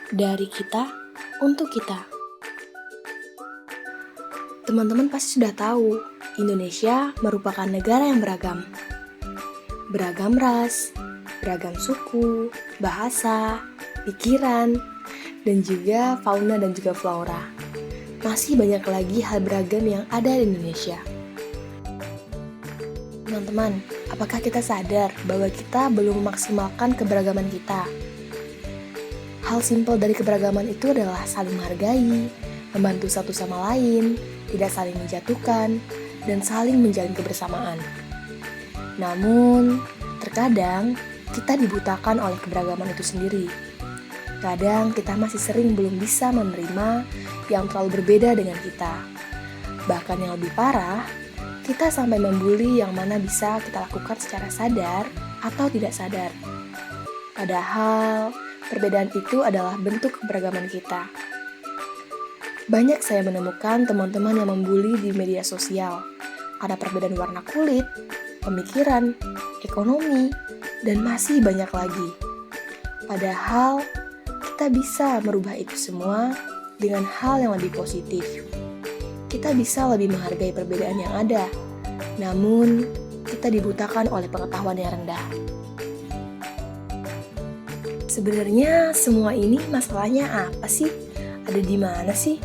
Dari kita, untuk kita. Teman-teman pasti sudah tahu, Indonesia merupakan negara yang beragam. Beragam ras, beragam suku, bahasa, pikiran, dan juga fauna dan juga flora. Masih banyak lagi hal beragam yang ada di Indonesia. Teman-teman, apakah kita sadar bahwa kita belum memaksimalkan keberagaman kita? Hal simpel dari keberagaman itu adalah saling menghargai, membantu satu sama lain, tidak saling menjatuhkan, dan saling menjalin kebersamaan. Namun, terkadang kita dibutakan oleh keberagaman itu sendiri. Kadang kita masih sering belum bisa menerima yang terlalu berbeda dengan kita. Bahkan yang lebih parah, kita sampai membuli yang mana bisa kita lakukan secara sadar atau tidak sadar. Padahal, perbedaan itu adalah bentuk keberagaman kita. Banyak saya menemukan teman-teman yang membuli di media sosial. Ada perbedaan warna kulit, pemikiran, ekonomi, dan masih banyak lagi. Padahal, kita bisa merubah itu semua dengan hal yang lebih positif. Kita bisa lebih menghargai perbedaan yang ada, namun kita dibutakan oleh pengetahuan yang rendah. Sebenarnya semua ini masalahnya apa sih? Ada di mana sih?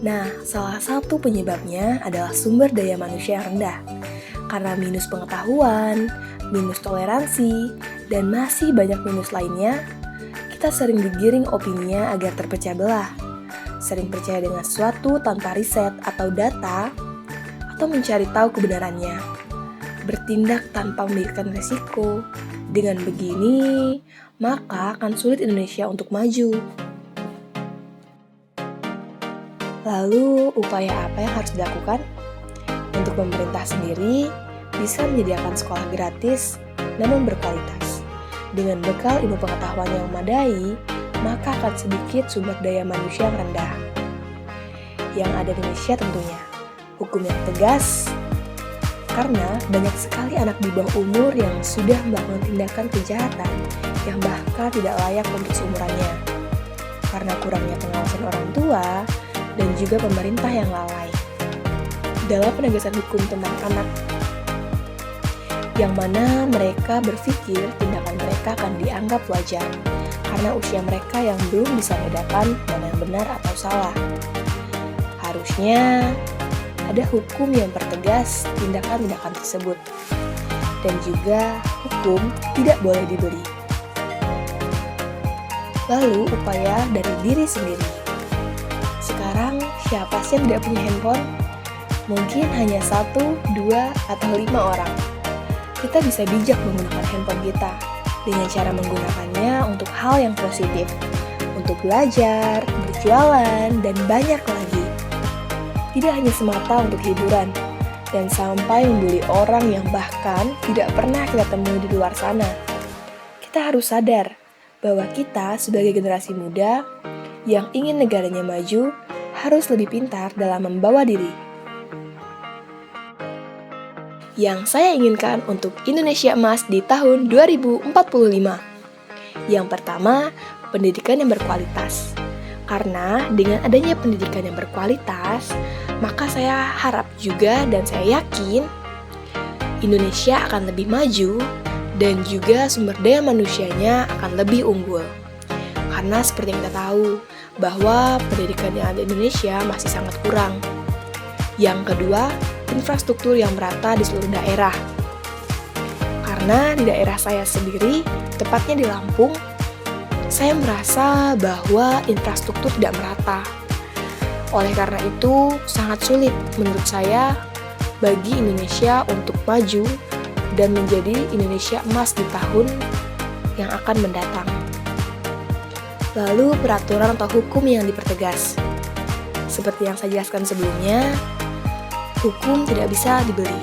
Nah, salah satu penyebabnya adalah sumber daya manusia yang rendah. Karena minus pengetahuan, minus toleransi, dan masih banyak minus lainnya, kita sering digiring opininya agar terpecah belah. Sering percaya dengan sesuatu tanpa riset atau data, atau mencari tahu kebenarannya. Bertindak tanpa memikirkan resiko. Dengan begini, maka akan sulit Indonesia untuk maju. Lalu, upaya apa yang harus dilakukan? Untuk pemerintah sendiri, bisa menyediakan sekolah gratis, namun berkualitas. Dengan bekal ilmu pengetahuan yang memadai, maka akan sedikit sumber daya manusia yang rendah. Yang ada di Indonesia tentunya, hukum yang tegas, karena banyak sekali anak di bawah umur yang sudah melakukan tindakan kejahatan yang bahkan tidak layak untuk seumurannya. Karena kurangnya pengawasan orang tua dan juga pemerintah yang lalai dalam penegasan hukum tentang anak, yang mana mereka berpikir tindakan mereka akan dianggap wajar karena usia mereka yang belum bisa membedakan mana yang benar atau salah. Harusnya ada hukum yang pertegas tindakan-tindakan tersebut, dan juga hukum tidak boleh dibeli. Lalu upaya dari diri sendiri. Sekarang siapa sih yang tidak punya handphone? Mungkin hanya 1, 2, atau 5 orang. Kita bisa bijak menggunakan handphone kita dengan cara menggunakannya untuk hal yang positif, untuk belajar, berjualan, dan banyak lagi. Tidak hanya semata untuk hiburan, dan sampai membuli orang yang bahkan tidak pernah kita temui di luar sana. Kita harus sadar bahwa kita sebagai generasi muda yang ingin negaranya maju harus lebih pintar dalam membawa diri. Yang saya inginkan untuk Indonesia Emas di tahun 2045. Yang pertama, pendidikan yang berkualitas. Karena dengan adanya pendidikan yang berkualitas, maka saya harap juga dan saya yakin Indonesia akan lebih maju dan juga sumber daya manusianya akan lebih unggul. Karena seperti yang kita tahu, bahwa pendidikan yang ada di Indonesia masih sangat kurang. Yang kedua, infrastruktur yang merata di seluruh daerah. Karena di daerah saya sendiri, tepatnya di Lampung, saya merasa bahwa infrastruktur tidak merata. Oleh karena itu, sangat sulit menurut saya bagi Indonesia untuk maju dan menjadi Indonesia emas di tahun yang akan mendatang. Lalu peraturan atau hukum yang dipertegas. Seperti yang saya jelaskan sebelumnya, hukum tidak bisa dibeli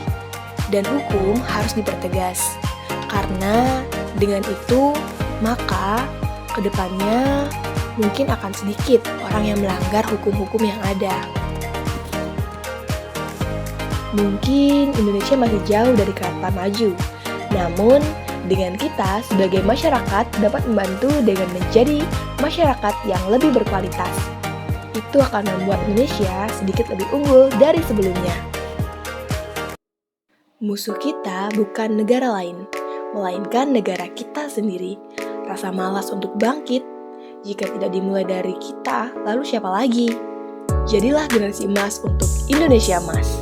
dan hukum harus dipertegas. Karena dengan itu, maka kedepannya mungkin akan sedikit orang yang melanggar hukum-hukum yang ada. Mungkin Indonesia masih jauh dari kata maju, namun Dengan kita sebagai masyarakat dapat membantu dengan menjadi masyarakat yang lebih berkualitas. Itu akan membuat Indonesia sedikit lebih unggul dari sebelumnya. Musuh kita bukan negara lain, melainkan negara kita sendiri. Rasa malas untuk bangkit, jika tidak dimulai dari kita, lalu siapa lagi? Jadilah generasi emas untuk Indonesia emas.